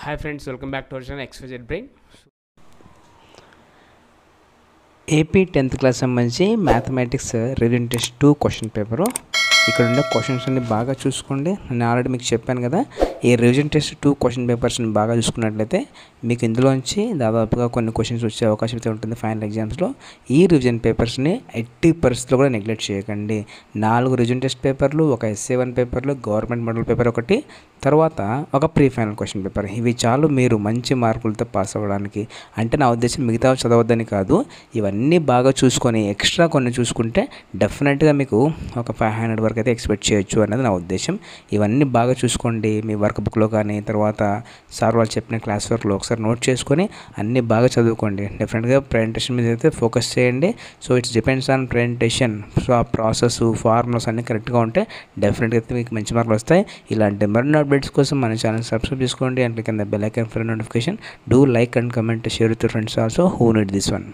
Hi friends, welcome back to our channel XYZ Brain. AP 10th class సంబంధించి mathematics reasoning test 2 question paper. ఇక్కడ ఉండే questions అన్ని బాగా చూసుకోండి. నేను ఆల్రెడీ మీకు చెప్పాను కదా, ఈ రివిజన్ టెస్ట్ 2 క్వశ్చన్ పేపర్స్ని బాగా చూసుకున్నట్లయితే మీకు ఇందులోంచి దాదాపుగా కొన్ని క్వశ్చన్స్ వచ్చే అవకాశం అయితే ఉంటుంది ఫైనల్ ఎగ్జామ్స్లో. ఈ రివిజన్ పేపర్స్ని ఎట్టి పరిస్థితుల్లో కూడా నెగ్లెక్ట్ చేయకండి. 4 రివిజన్ టెస్ట్ పేపర్లు, ఒక essay 1 పేపర్లు, గవర్నమెంట్ మోడల్ పేపర్ ఒకటి, తర్వాత ఒక ప్రీ ఫైనల్ క్వశ్చన్ పేపర్. ఇవి చాలు మీరు మంచి మార్కులతో పాస్ అవ్వడానికి. అంటే నా ఉద్దేశం మిగతా చదవద్దని కాదు, ఇవన్నీ బాగా చూసుకొని ఎక్స్ట్రా కొన్ని చూసుకుంటే డెఫినెట్గా మీకు ఒక 500 వరకు అయితే ఎక్స్పెక్ట్ చేయొచ్చు అనేది నా ఉద్దేశం. ఇవన్నీ బాగా చూసుకోండి. మీ వర్క్ బుక్లో కానీ తర్వాత సార్ వాళ్ళు చెప్పిన క్లాస్ వర్క్లో ఒకసారి నోట్ చేసుకొని అన్నీ బాగా చదువుకోండి. డెఫినెట్గా ప్రెజెంటేషన్ మీద అయితే ఫోకస్ చేయండి. So it's depends on presentation. So ఆ ప్రాసెస్ ఫార్ములాస్ అన్నీ కరెక్ట్గా ఉంటే డెఫినెట్గా అయితే మీకు మంచి మార్కులు వస్తాయి. ఇలాంటి మరిన్ని అప్డేట్స్ కోసం మన ఛానల్ సబ్స్క్రైబ్ చేసుకోండి and click on the bell icon for notification. Do like and comment, share with your friends also who need this one.